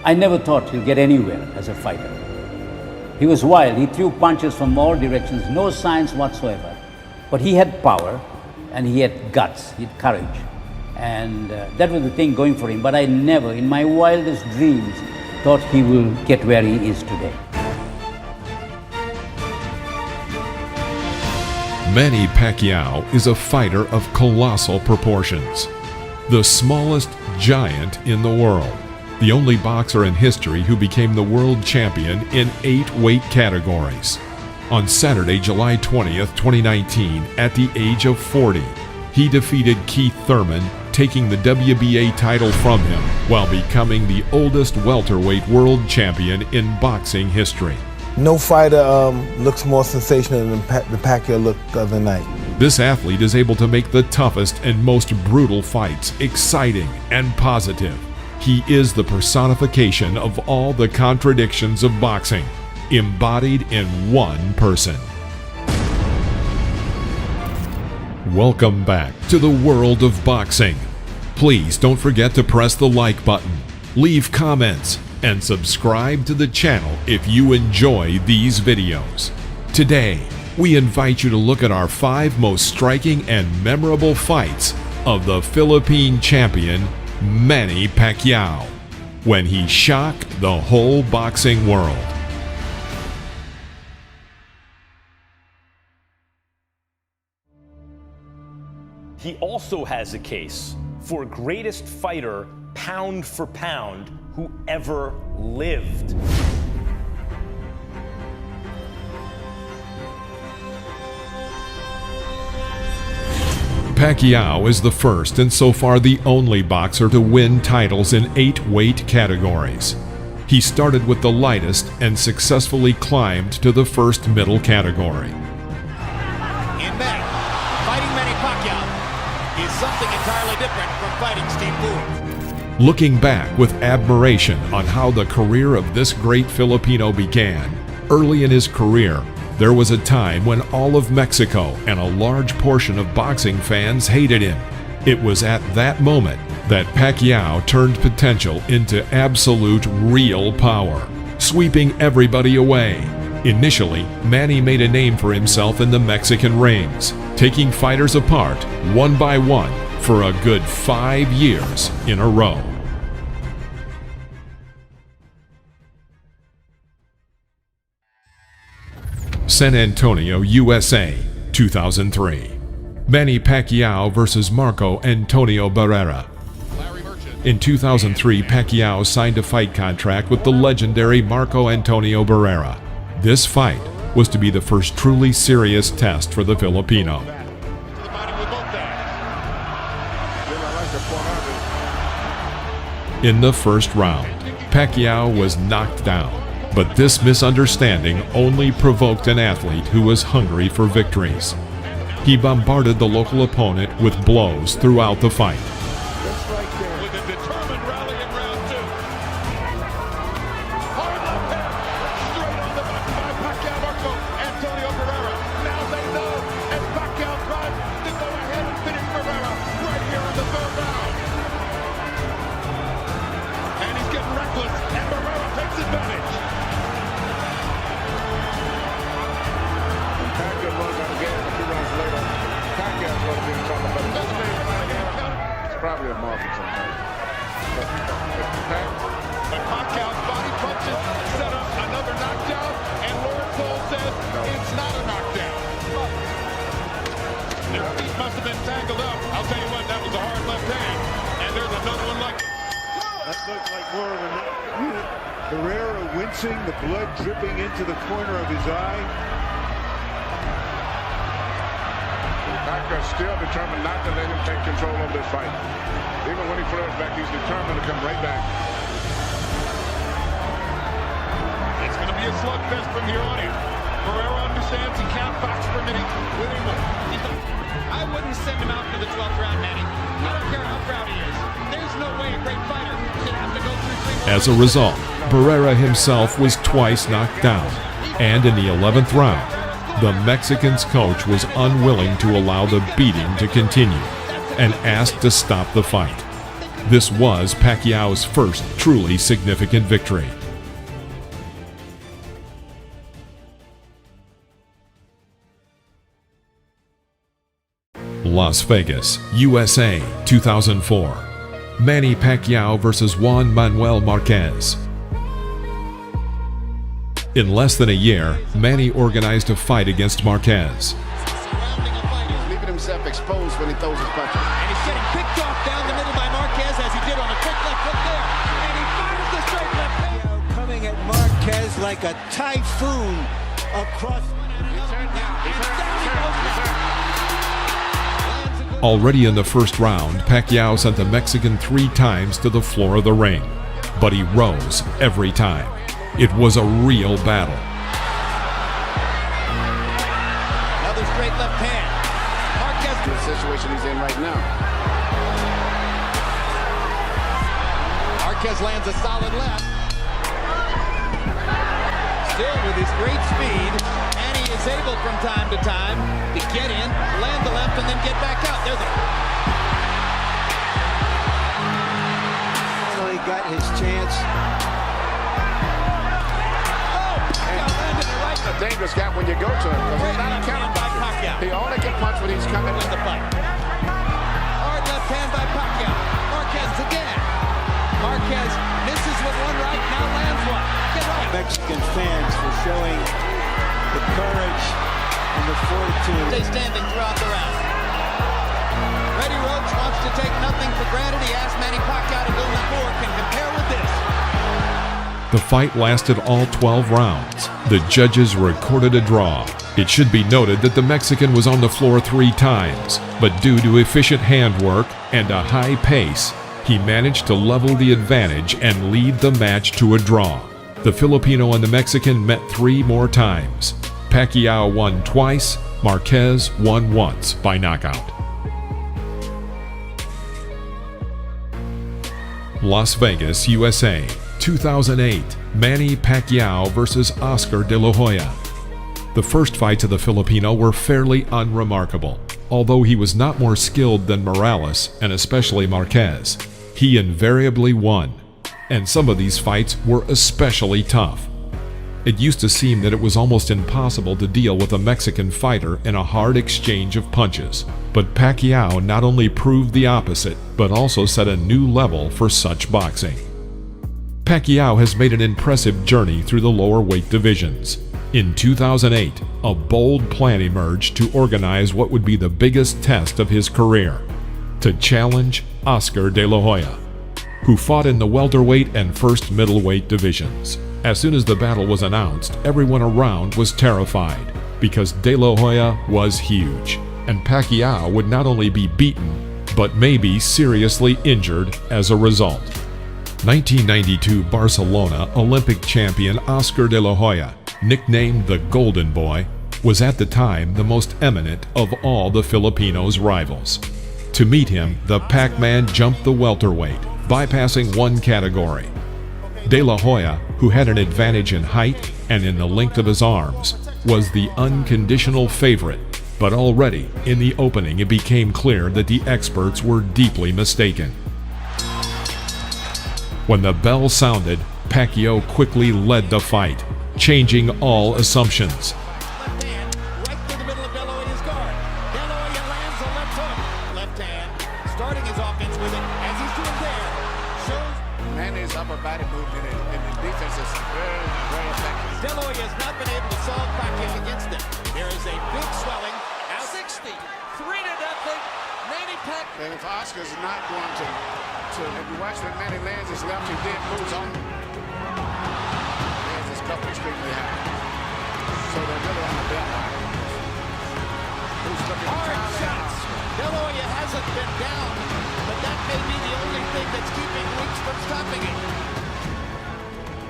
I never thought he'll get anywhere as a fighter. He was wild. He threw punches from all directions, no science whatsoever. But he had power, and he had guts, he had courage. And that was the thing going for him. But I never, in my wildest dreams, thought he will get where he is today. Manny Pacquiao is a fighter of colossal proportions. The smallest giant in the world. The only boxer in history who became the world champion in 8 weight categories. On Saturday, July 20th, 2019, at the age of 40, he defeated Keith Thurman, taking the WBA title from him while becoming the oldest welterweight world champion in boxing history. No fighter looks more sensational than the Pacquiao looked the other night. This athlete is able to make the toughest and most brutal fights exciting and positive. He is the personification of all the contradictions of boxing, embodied in one person. Welcome back to the world of boxing. Please don't forget to press the like button, leave comments, and subscribe to the channel if you enjoy these videos. Today, we invite you to look at our 5 most striking and memorable fights of the Philippine champion, Manny Pacquiao, when he shocked the whole boxing world. He also has a case for greatest fighter, pound for pound, who ever lived. Pacquiao is the first and so far the only boxer to win titles in 8 weight categories. He started with the lightest and successfully climbed to the first middle category. In May, fighting Manny Pacquiao is something entirely different from fighting Steve Boone. Looking back with admiration on how the career of this great Filipino began, early in his career, there was a time when all of Mexico and a large portion of boxing fans hated him. It was at that moment that Pacquiao turned potential into absolute real power, sweeping everybody away. Initially, Manny made a name for himself in the Mexican rings, taking fighters apart one by one for a good 5 years in a row. San Antonio, USA, 2003. Manny Pacquiao versus Marco Antonio Barrera. In 2003, Pacquiao signed a fight contract with the legendary Marco Antonio Barrera. This fight was to be the first truly serious test for the Filipino. In the first round, Pacquiao was knocked down, but this misunderstanding only provoked an athlete who was hungry for victories. He bombarded the local opponent with blows throughout the fight. With a determined rally in round 2. Hard left hand, straight on the button by Pacquiao Marco Antonio Barrera. Now they know, and Pacquiao tries to go ahead and finish Barrera right here in the 3rd round. And he's getting reckless, and Barrera takes advantage. Pacquiao runs out of gas a few rounds later. Pacquiao's going to be in trouble, but it's probably a market sometimes. But Pacquiao's body punches set up another knockdown, and Lawrence Cole says it's not a knockdown. Their feet must have been tangled up. I'll tell you what, that was a hard left hand, and there's another one like That looked like more of a unit. Barrera wincing, the blood dripping into the corner of his eye. Pacquiao's still determined not to let him take control of this fight. Even when he throws back, he's determined to come right back. it's going to be a slugfest from here on in. Barrera understands he can't box for a minute with him. I wouldn't send him out for the 12th round, Manny. I don't care how proud he is. There's no way a great fighter should have to go through 3 more. As a result, Barrera himself was twice knocked down, and in the 11th round, the Mexican's coach was unwilling to allow the beating to continue and asked to stop the fight. This was Pacquiao's first truly significant victory. Las Vegas, USA, 2004. Manny Pacquiao versus Juan Manuel Marquez. In less than a year, Manny organized a fight against Marquez. Surrounding a fight, he's leaving himself exposed when he throws his punches. And he's getting picked off down the middle by Marquez as he did on a quick left hook there. And he fires the straight left hand. Coming at Marquez like a typhoon across. Already in the first round, Pacquiao sent the Mexican 3 times to the floor of the ring, but he rose every time. It was a real battle. Another straight left hand. Marquez The situation he's in right now. Marquez lands a solid left. Still with his great speed, and he is able from time to time to get in, land the left, and then get back out. There's a... Finally got his chance. Oh, Pacquiao landed it right. A dangerous guy when you go to him. Because he's not a counter by Pacquiao. He only can punch when he's coming Win the fight. Hard left hand by Pacquiao. Marquez again. Marquez misses with one right, now lands one. Get right. Mexican fans for showing the courage and the fortitude. Stay standing throughout the round. Freddie Roach wants to take nothing for granted. He asked Manny Pacquiao to go before. Can compare with this. The fight lasted all 12 rounds. The judges recorded a draw. It should be noted that the Mexican was on the floor 3 times, but due to efficient handwork and a high pace, he managed to level the advantage and lead the match to a draw. The Filipino and the Mexican met 3 more times. Pacquiao won twice, Marquez won once by knockout. Las Vegas, USA, 2008. Manny Pacquiao versus Oscar De La Hoya. The first fights of the Filipino were fairly unremarkable. Although he was not more skilled than Morales, and especially Marquez, he invariably won. And some of these fights were especially tough. It used to seem that it was almost impossible to deal with a Mexican fighter in a hard exchange of punches. But Pacquiao not only proved the opposite, but also set a new level for such boxing. Pacquiao has made an impressive journey through the lower weight divisions. In 2008, a bold plan emerged to organize what would be the biggest test of his career, to challenge Oscar De La Hoya, who fought in the welterweight and first middleweight divisions. As soon as the battle was announced, everyone around was terrified, because De La Hoya was huge, and Pacquiao would not only be beaten, but maybe seriously injured as a result. 1992 Barcelona Olympic champion Oscar De La Hoya, nicknamed the Golden Boy, was at the time the most eminent of all the Filipinos' rivals. To meet him, the Pac-Man jumped the welterweight, bypassing one category. De La Hoya, who had an advantage in height and in the length of his arms, was the unconditional favorite, but already in the opening it became clear that the experts were deeply mistaken. When the bell sounded, Pacquiao quickly led the fight, changing all assumptions. Left hand, right through the middle of De La Hoya's guard. De La Hoya lands a left hook. Left hand, starting his offense with it, as he's doing there, shows Manny's upper body movement and the defense is very, very effective. De La Hoya has not been able to solve Pacquiao against him. There is a big swelling. Now 60, 3-0. Manny Pacquiao. And if Oscar's not going to if you watch when Manny lands his left, he did moves on. Lands his cup extremely high. So they're really on the belt line. Who's looking Hard shots. De La Hoya hasn't been down, but that may be the only thing that's keeping Weeks from stopping him.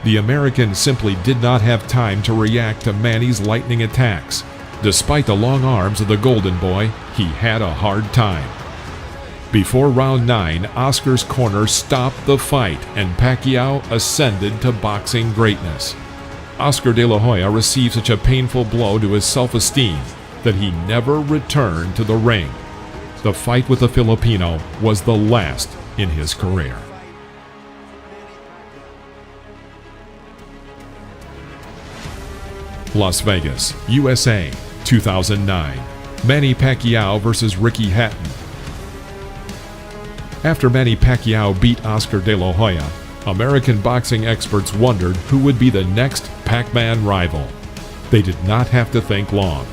The American simply did not have time to react to Manny's lightning attacks. Despite the long arms of the Golden Boy, he had a hard time. Before round 9, Oscar's corner stopped the fight and Pacquiao ascended to boxing greatness. Oscar De La Hoya received such a painful blow to his self-esteem that he never returned to the ring. The fight with the Filipino was the last in his career. Las Vegas, USA, 2009. Manny Pacquiao versus Ricky Hatton. After Manny Pacquiao beat Oscar De La Hoya, American boxing experts wondered who would be the next Pac-Man rival. They did not have to think long.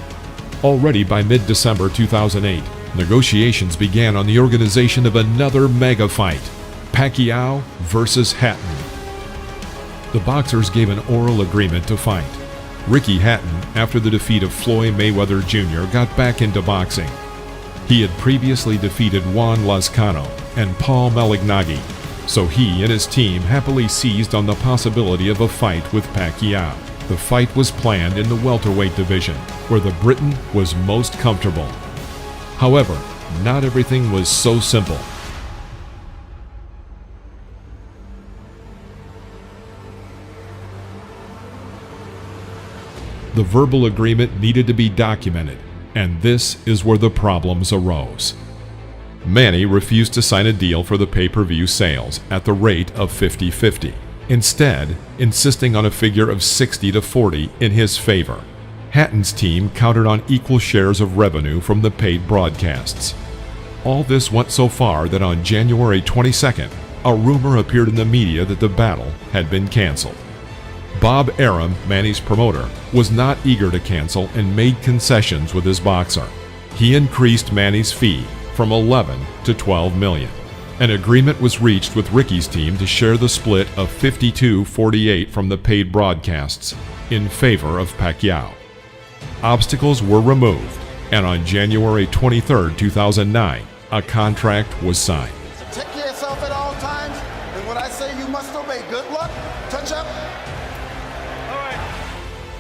Already by mid-December 2008, negotiations began on the organization of another mega fight, Pacquiao versus Hatton. The boxers gave an oral agreement to fight. Ricky Hatton, after the defeat of Floyd Mayweather Jr., got back into boxing. He had previously defeated Juan Lozcano and Paul Malignaggi, so he and his team happily seized on the possibility of a fight with Pacquiao. The fight was planned in the welterweight division, where the Briton was most comfortable. However, not everything was so simple. The verbal agreement needed to be documented, and this is where the problems arose. Manny refused to sign a deal for the pay-per-view sales at the rate of 50-50, instead insisting on a figure of 60-40 in his favor. Hatton's team counted on equal shares of revenue from the paid broadcasts. All this went so far that on January 22nd, a rumor appeared in the media that the battle had been canceled. Bob Arum, Manny's promoter, was not eager to cancel and made concessions with his boxer. He increased Manny's fee from 11 to 12 million. An agreement was reached with Ricky's team to share the split of 52-48 from the paid broadcasts in favor of Pacquiao. Obstacles were removed, and on January 23, 2009, a contract was signed. Take care of yourself at all times, and when I say you must obey, good luck, touch up.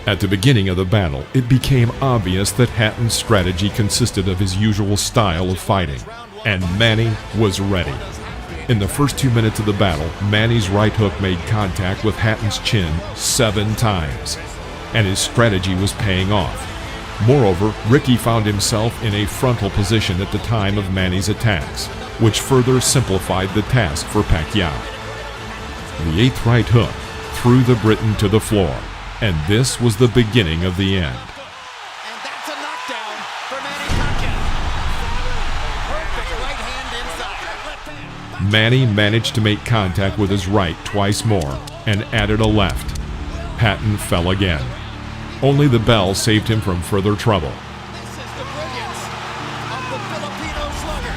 At the beginning of the battle, it became obvious that Hatton's strategy consisted of his usual style of fighting, and Manny was ready. In the first 2 minutes of the battle, Manny's right hook made contact with Hatton's chin 7 times, and his strategy was paying off. Moreover, Ricky found himself in a frontal position at the time of Manny's attacks, which further simplified the task for Pacquiao. The 8th right hook threw the Briton to the floor, and this was the beginning of the end. And that's a knockdown for Manny Pacquiao. Perfect right hand inside. Manny managed to make contact with his right twice more and added a left. Hatton fell again. Only the bell saved him from further trouble. This is the brilliance of the Filipino slugger.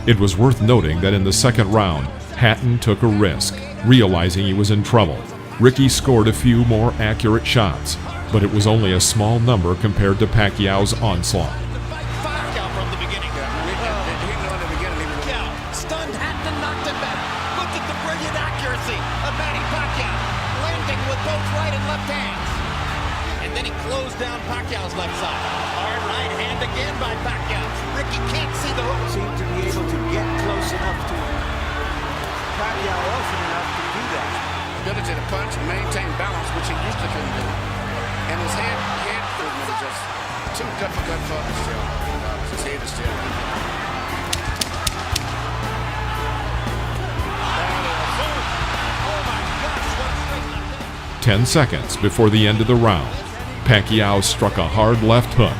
It was worth noting that in the second round, Hatton took a risk, realizing he was in trouble. Ricky scored a few more accurate shots, but it was only a small number compared to Pacquiao's onslaught. Pacquiao from the beginning. Pacquiao stunned Hatton and knocked him back. Look at the brilliant accuracy of Manny Pacquiao, landing with both right and left hands. And then he closed down Pacquiao's left side. Hard right hand again by Pacquiao. Ricky can't see the hook. Seemed to be able to get close enough to Pacquiao often enough to do that. Ability to punch and maintain balance, which he used to couldn't do. And his head movement is just too difficult for him still. His head is still. 10 seconds before the end of the round, Pacquiao struck a hard left hook,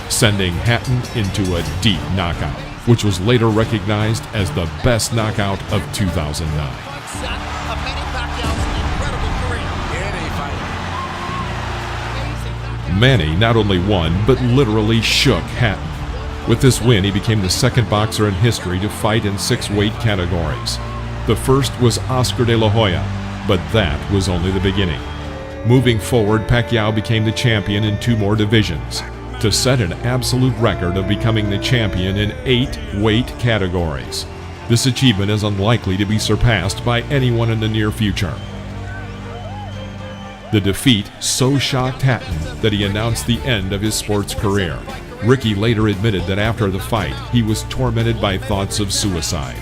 sending Hatton into a deep knockout, which was later recognized as the best knockout of 2009. Manny not only won, but literally shook Hatton. With this win, he became the second boxer in history to fight in 6 weight categories. The first was Oscar De La Hoya, but that was only the beginning. Moving forward, Pacquiao became the champion in 2 more divisions, to set an absolute record of becoming the champion in 8 weight categories. This achievement is unlikely to be surpassed by anyone in the near future. The defeat so shocked Hatton that he announced the end of his sports career. Ricky later admitted that after the fight, he was tormented by thoughts of suicide.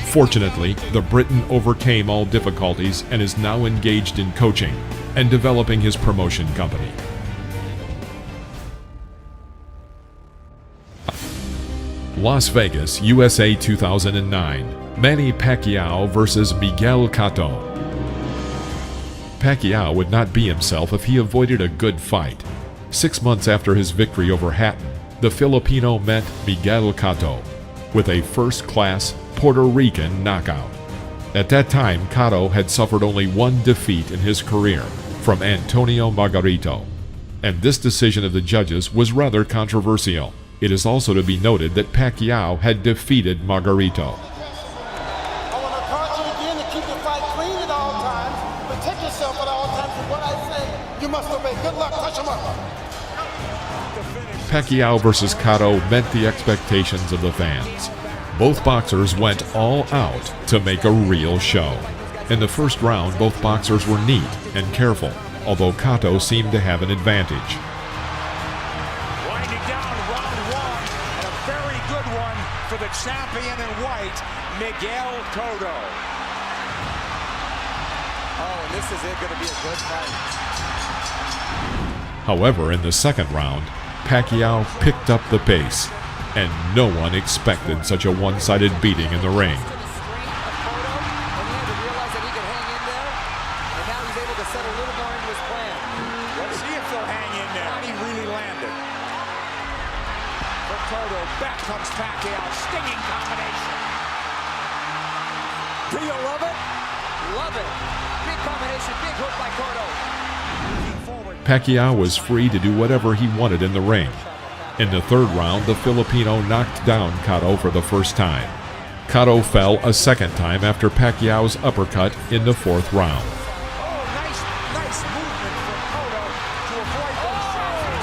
Fortunately, the Briton overcame all difficulties and is now engaged in coaching and developing his promotion company. Las Vegas, USA 2009. Manny Pacquiao versus Miguel Cotto. Pacquiao would not be himself if he avoided a good fight. 6 months after his victory over Hatton, the Filipino met Miguel Cotto with a first-class Puerto Rican knockout. At that time, Cotto had suffered only one defeat in his career, from Antonio Margarito, and this decision of the judges was rather controversial. It is also to be noted that Pacquiao had defeated Margarito. I want to encourage you again to keep your fight clean at all times, protect yourself at all times, and what I say, you must obey. Good luck, touch him up. Pacquiao versus Cotto met the expectations of the fans. Both boxers went all out to make a real show. In the first round, both boxers were neat and careful, although Cotto seemed to have an advantage. Winding down round one, and a very good one for the champion in white, Miguel Cotto. Oh, and this is going to be a good fight. However, in the second round, Pacquiao picked up the pace, and no one expected such a one-sided beating in the ring. Let's see if they'll hang in there. He really landed. For Cotto, back comes Pacquiao, stinging combination. Do you love it? Love it. Big combination, big hook by Cotto. Pacquiao was free to do whatever he wanted in the ring. In the third round, the Filipino knocked down Cotto for the first time. Cotto fell a second time after Pacquiao's uppercut in the fourth round. Oh, nice movement from Cotto to avoid those shots.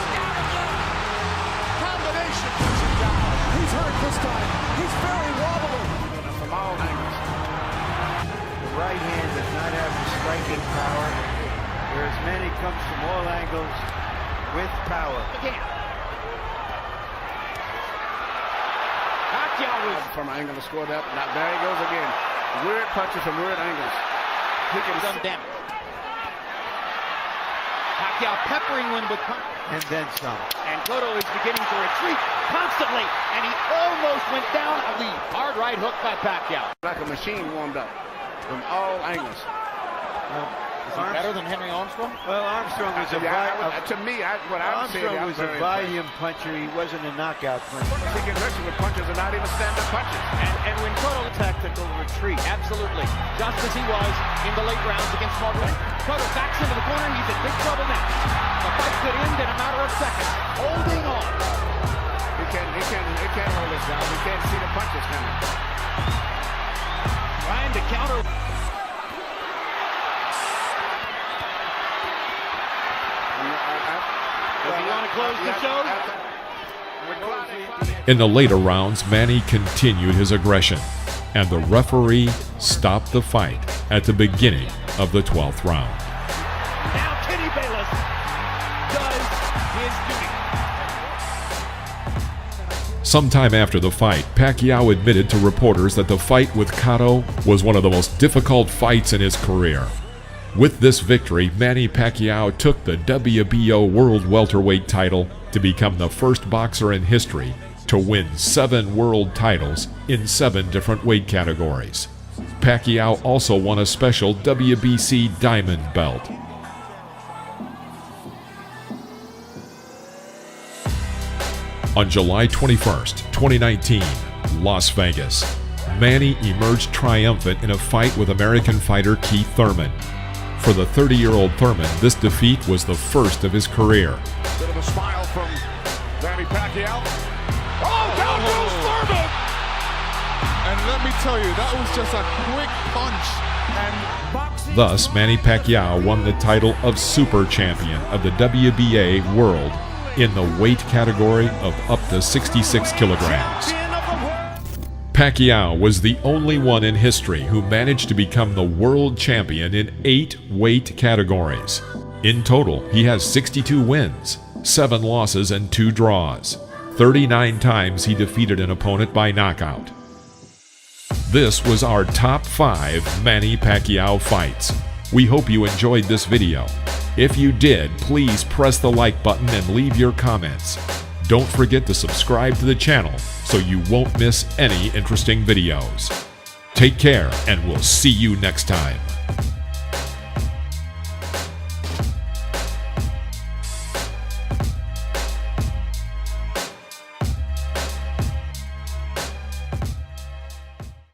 Combination puts him down. He's hurt this time. He's very wobbly. From all angles. The right hand does not have the striking power, whereas Manny comes from all angles with power. Again. Pacquiao is From an angle to score that. Now there he goes again. Weird punches from weird angles. he can dumb down. Pacquiao peppering him with punches. And then some. And Cotto is beginning to retreat constantly, and he almost went down. A lead. Hard right hook by Pacquiao. Like a machine warmed up from all angles. Is he better than Henry Armstrong? Well, Armstrong was To me, what I'm saying, Armstrong was a volume puncher. He wasn't a knockout puncher. He can hurt you with punches and not even stand-up punches. And when Cotto Tactical retreat. absolutely, just as he was in the late rounds against Margaret. Cotto backs into the corner. He's in big trouble now. The fight could end in a matter of seconds. Holding on. He can't hold this down. He can't see the punches coming. Trying to counter. Does he want to close the show? In the later rounds, Manny continued his aggression, and the referee stopped the fight at the beginning of the 12th round. Now Kenny Bayless does his duty. Sometime after the fight, Pacquiao admitted to reporters that the fight with Cotto was one of the most difficult fights in his career. With this victory, Manny Pacquiao took the WBO World Welterweight title to become the first boxer in history to win 7 world titles in 7 different weight categories. Pacquiao also won a special WBC Diamond belt. On July 21st, 2019, Las Vegas, Manny emerged triumphant in a fight with American fighter Keith Thurman. For the 30-year-old Thurman, this defeat was the first of his career. Bit of a smile from Manny Pacquiao. Oh, down goes Thurman! And let me tell you, that was just a quick punch. And boxing. Thus, Manny Pacquiao won the title of Super Champion of the WBA World in the weight category of up to 66 kilograms. Pacquiao was the only one in history who managed to become the world champion in 8 weight categories. In total, he has 62 wins, 7 losses, and 2 draws. 39 times he defeated an opponent by knockout. This was our top 5 Manny Pacquiao fights. We hope you enjoyed this video. If you did, please press the like button and leave your comments. Don't forget to subscribe to the channel so you won't miss any interesting videos. Take care, and we'll see you next time.